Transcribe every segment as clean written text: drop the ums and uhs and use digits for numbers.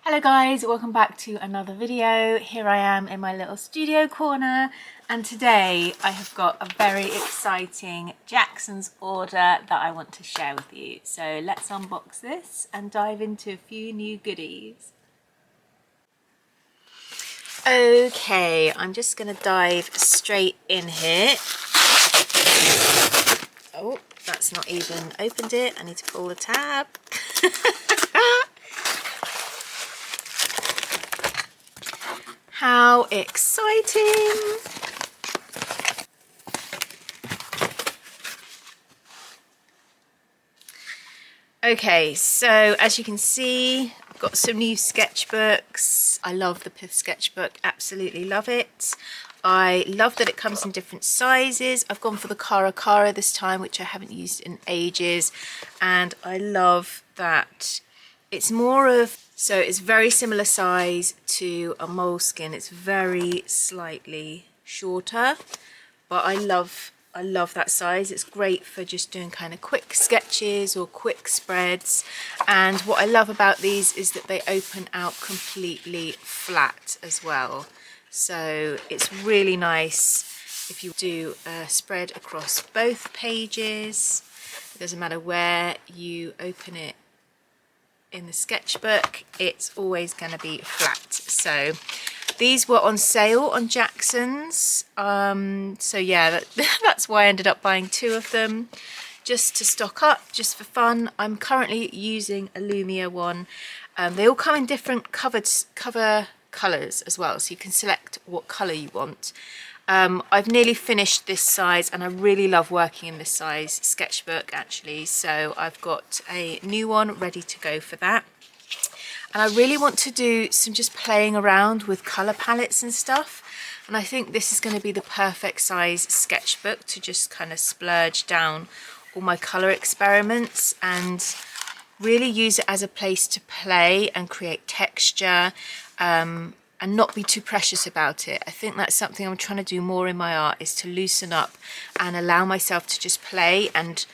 Hello guys, welcome back to another video. Here I am in my little studio corner, and today I have got a very exciting Jackson's order that I want to share with you. So let's unbox this and dive into a few new goodies. Okay, I'm just going to dive straight in here. Oh, that's not even opened it. I need to pull the tab. How exciting! Okay, so as you can see, I've got some new sketchbooks. I love the Pith sketchbook, absolutely love it. I love that it comes in different sizes. I've gone for the Cara this time, which I haven't used in ages, and I love that it's more of, so it's very similar size to a moleskin. It's very slightly shorter, but I love that size. It's great for just doing kind of quick sketches or quick spreads. And what I love about these is that they open out completely flat as well. So it's really nice if you do a spread across both pages. It doesn't matter where you open it in the sketchbook, it's always going to be flat. So these were on sale on Jackson's, so yeah, that's why I ended up buying two of them, just to stock up, just for fun. I'm currently using a Lumia one. They all come in different cover colours as well, so you can select what colour you want. I've nearly finished this size, and I really love working in this size sketchbook actually, so I've got a new one ready to go for that. And I really want to do some just playing around with colour palettes and stuff, and I think this is going to be the perfect size sketchbook to just kind of splurge down all my colour experiments and really use it as a place to play and create texture, and not be too precious about it. I think that's something I'm trying to do more in my art, is to loosen up and allow myself to just play and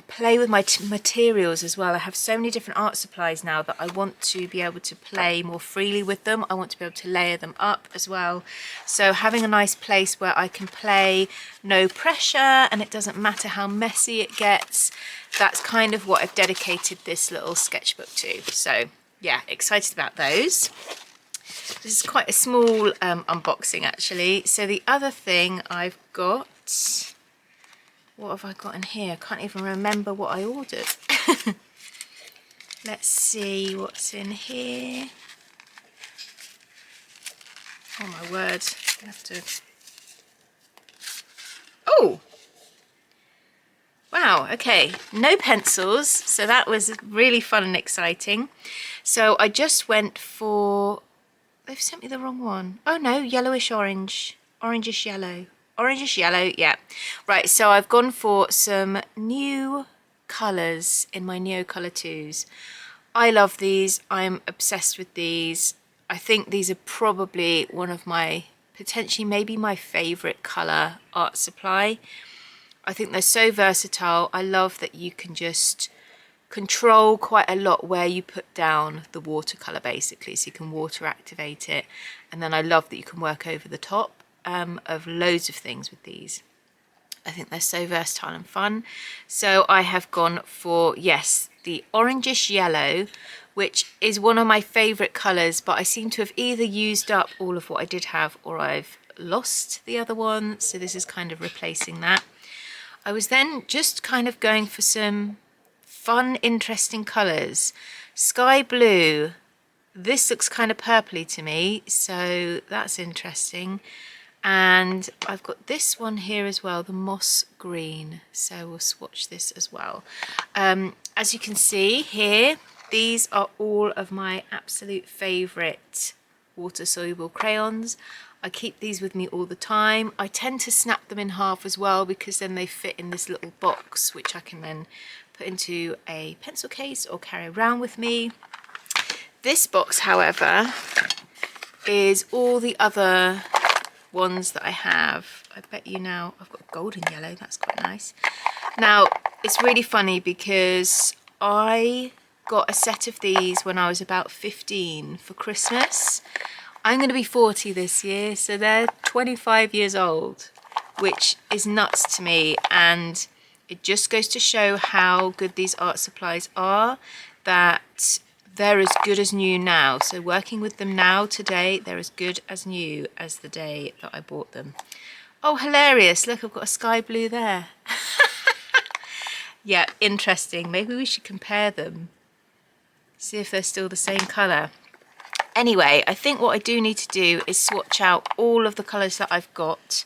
play with my materials as well. I have so many different art supplies now that I want to be able to play more freely with them. I want to be able to layer them up as well. So having a nice place where I can play, no pressure, and it doesn't matter how messy it gets, that's kind of what I've dedicated this little sketchbook to. So yeah, excited about those. This is quite a small unboxing actually. So the other thing I've got, what have I got in here? I can't even remember what I ordered. Let's see what's in here. Oh my word, I have to... Oh! Wow, okay, no pencils, so that was really fun and exciting. So I just went for... They've sent me the wrong one. Oh no, yellowish orange. Orangish yellow. Orangish yellow, yeah. Right, so I've gone for some new colours in my Neocolor2s. I love these. I'm obsessed with these. I think these are probably one of my, potentially maybe my favourite colour art supply. I think they're so versatile. I love that you can just control quite a lot where you put down the watercolour basically, so you can water activate it, and then I love that you can work over the top of loads of things with these. I think they're so versatile and fun. So I have gone for, yes, the orangish yellow, which is one of my favourite colours, but I seem to have either used up all of what I did have or I've lost the other one, so this is kind of replacing that. I was then just kind of going for some fun, interesting colours. Sky blue. This looks kind of purpley to me, so that's interesting. And I've got this one here as well, the moss green. So we'll swatch this as well. As you can see here, these are all of my absolute favourite water-soluble crayons. I keep these with me all the time. I tend to snap them in half as well, because then they fit in this little box, which I can then put into a pencil case or carry around with me. This box, however, is all the other ones that I have. I bet you now I've got golden yellow, that's quite nice. Now it's really funny because I got a set of these when I was about 15 for Christmas. I'm going to be 40 this year, so they're 25 years old, which is nuts to me, and it just goes to show how good these art supplies are, that they're as good as new now. So working with them now today, they're as good as new as the day that I bought them. Oh, hilarious. Look, I've got a sky blue there. Yeah, interesting. Maybe we should compare them. See if they're still the same colour. Anyway, I think what I do need to do is swatch out all of the colours that I've got.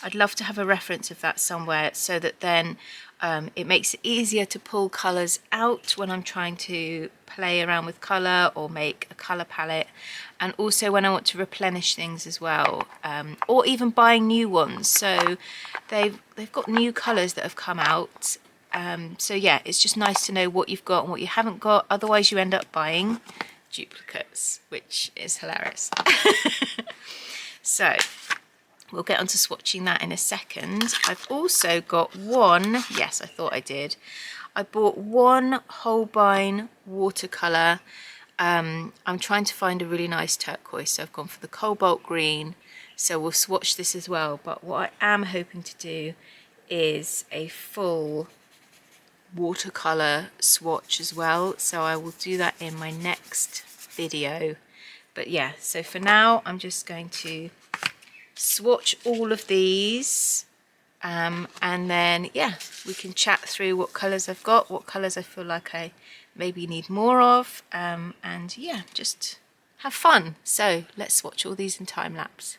I'd love to have a reference of that somewhere, so that then it makes it easier to pull colours out when I'm trying to play around with colour or make a colour palette, and also when I want to replenish things as well, or even buying new ones. So they've got new colours that have come out. So yeah, it's just nice to know what you've got and what you haven't got, otherwise you end up buying duplicates, which is hilarious. So we'll get on to swatching that in a second. I've also got one, yes, I thought I did. I bought one Holbein watercolour. I'm trying to find a really nice turquoise, so I've gone for the cobalt green. So we'll swatch this as well. But what I am hoping to do is a full watercolour swatch as well. So I will do that in my next video. But yeah, so for now, I'm just going to swatch all of these, and then yeah, we can chat through what colours I've got, what colours I feel like I maybe need more of, and yeah, just have fun. So let's swatch all these in time lapse.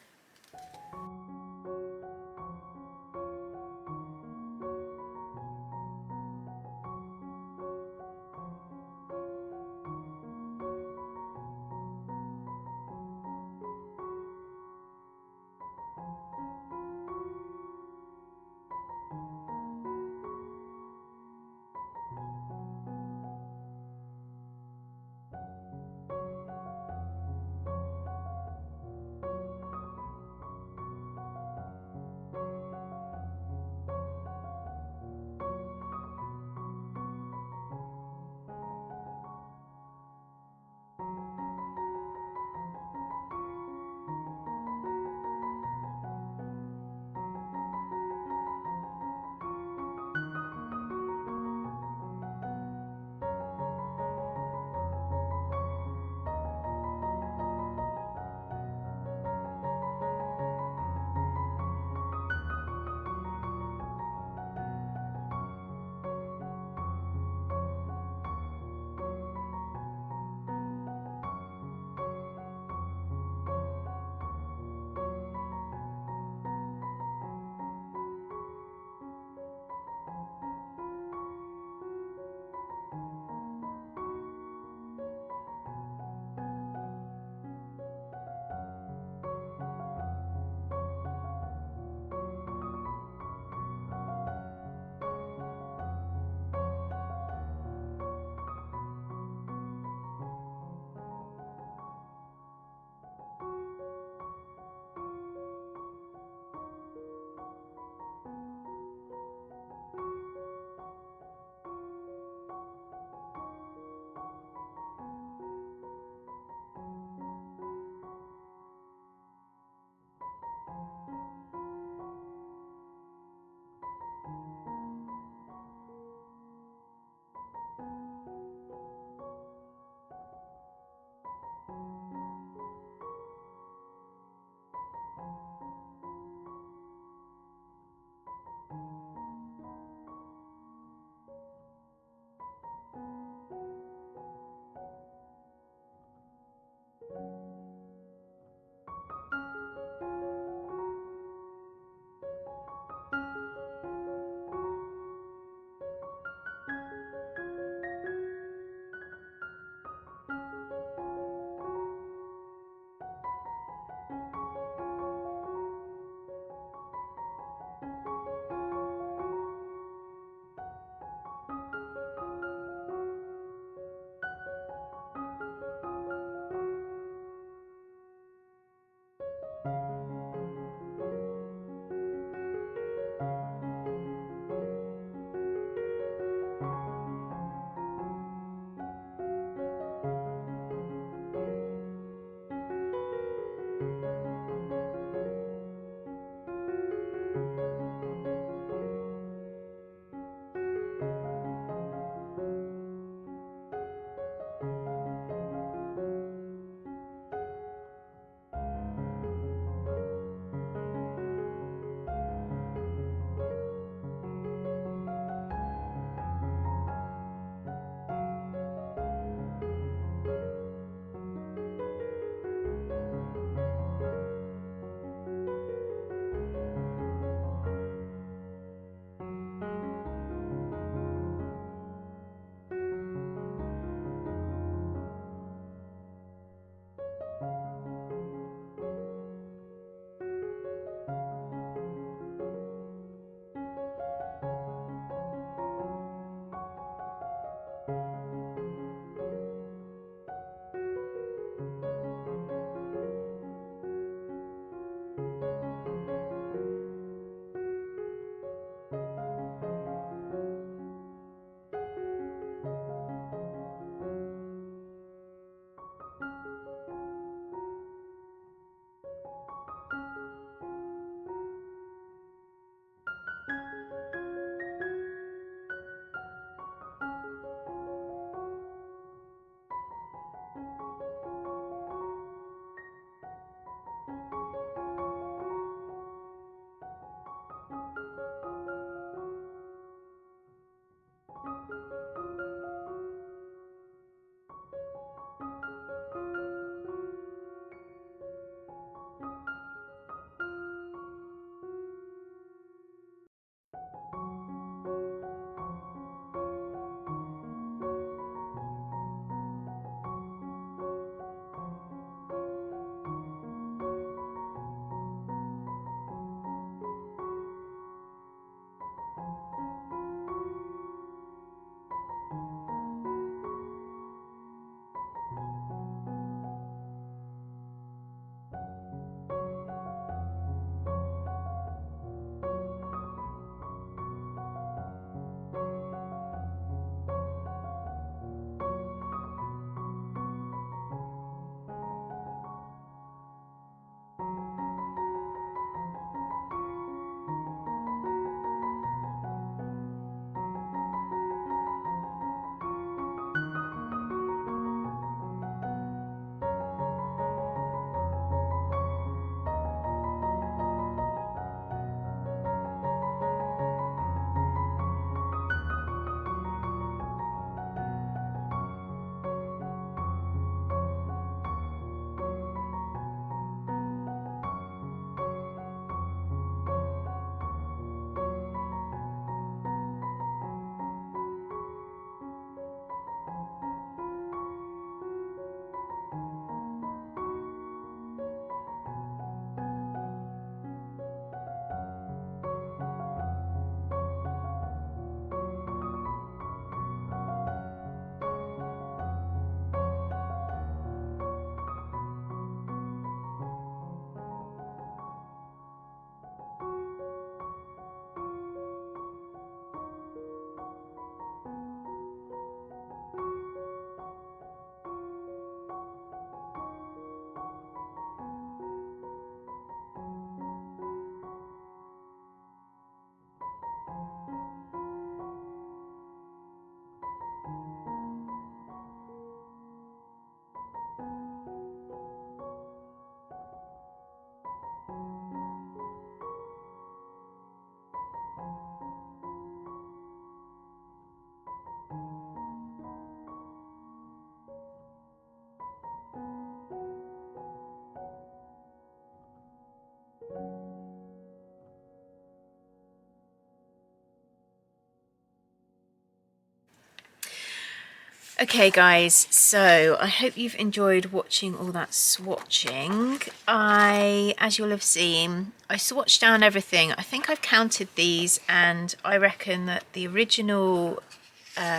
Okay guys, so I hope you've enjoyed watching all that swatching. As you'll have seen, I swatched down everything. I think I've counted these, and I reckon that the original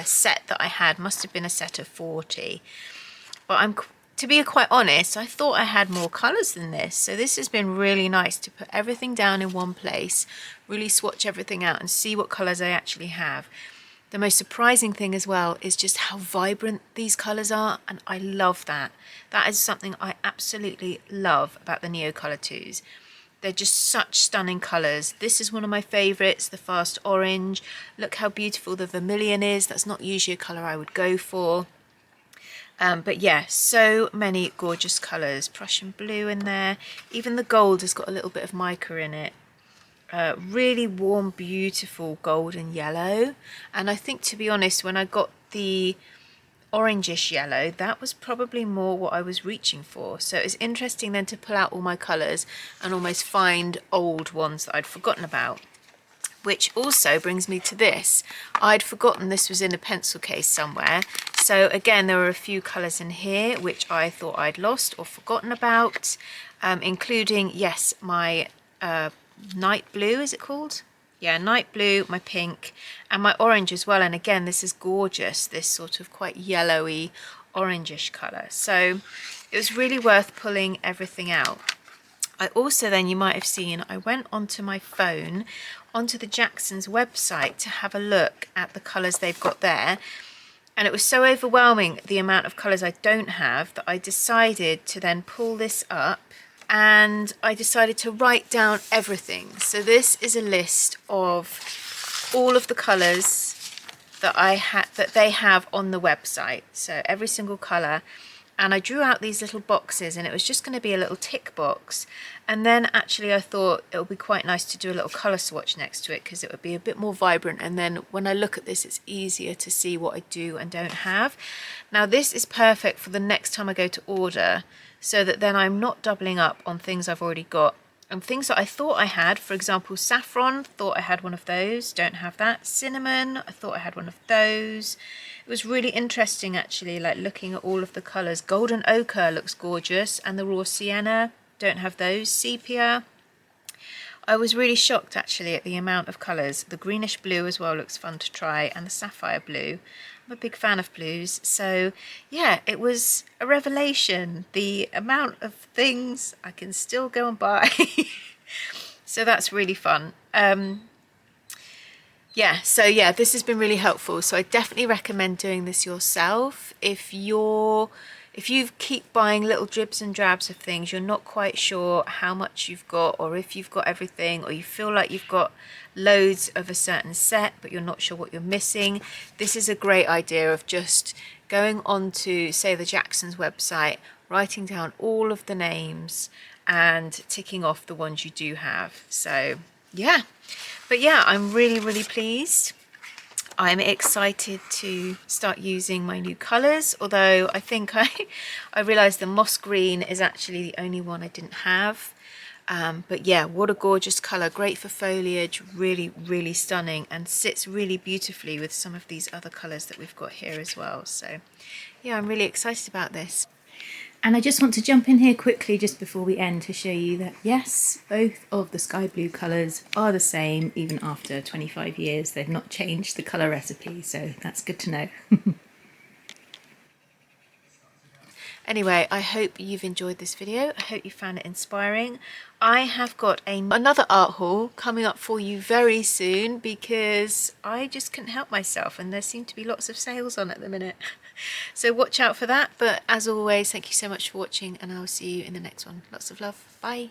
set that I had must have been a set of 40. But to be quite honest, I thought I had more colours than this. So this has been really nice to put everything down in one place, really swatch everything out and see what colours I actually have. The most surprising thing as well is just how vibrant these colours are, and I love that. That is something I absolutely love about the Neocolor2s. They're just such stunning colours. This is one of my favourites, the fast orange. Look how beautiful the vermilion is. That's not usually a colour I would go for. But yeah, so many gorgeous colours. Prussian blue in there. Even the gold has got a little bit of mica in it. Really warm, beautiful golden yellow. And I think, to be honest, when I got the orangish yellow, that was probably more what I was reaching for. So it's interesting then to pull out all my colours and almost find old ones that I'd forgotten about. Which also brings me to this. I'd forgotten this was in a pencil case somewhere. So again, there were a few colours in here which I thought I'd lost or forgotten about, including, yes, my night blue, is it called? Yeah, night blue, my pink, and my orange as well. And again, this is gorgeous, this sort of quite yellowy orangish colour. So it was really worth pulling everything out. I also then, you might have seen, I went onto my phone, onto the Jackson's website to have a look at the colours they've got there. And it was so overwhelming, the amount of colours I don't have, that I decided to then pull this up, and I decided to write down everything. So this is a list of all of the colours that they have on the website. So every single colour. And I drew out these little boxes, and it was just going to be a little tick box. And then actually I thought it would be quite nice to do a little colour swatch next to it, because it would be a bit more vibrant. And then when I look at this, it's easier to see what I do and don't have. Now this is perfect for the next time I go to order, so that then I'm not doubling up on things I've already got. And things that I thought I had, for example, saffron, thought I had one of those, don't have that. Cinnamon, I thought I had one of those. It was really interesting actually, like looking at all of the colours. Golden ochre looks gorgeous, and the raw sienna, don't have those. Sepia. I was really shocked actually at the amount of colours. The greenish blue as well looks fun to try, and the sapphire blue. I'm a big fan of blues, so yeah, it was a revelation, the amount of things I can still go and buy. So that's really fun. Yeah, so yeah, this has been really helpful. So I definitely recommend doing this yourself. If you keep buying little dribs and drabs of things, you're not quite sure how much you've got, or if you've got everything, or you feel like you've got loads of a certain set but you're not sure what you're missing, this is a great idea of just going on to, say, the Jackson's website, writing down all of the names and ticking off the ones you do have. So yeah, but yeah, I'm really, really pleased. I'm excited to start using my new colours, although I think I realised the moss green is actually the only one I didn't have. But yeah, what a gorgeous colour, great for foliage, really, really stunning, and sits really beautifully with some of these other colours that we've got here as well. So yeah, I'm really excited about this. And I just want to jump in here quickly just before we end to show you that yes, both of the sky blue colours are the same even after 25 years. They've not changed the colour recipe, so that's good to know. Anyway, I hope you've enjoyed this video. I hope you found it inspiring. I have got another art haul coming up for you very soon, because I just couldn't help myself and there seem to be lots of sales on at the minute. So watch out for that. But as always, thank you so much for watching, and I'll see you in the next one. Lots of love. Bye.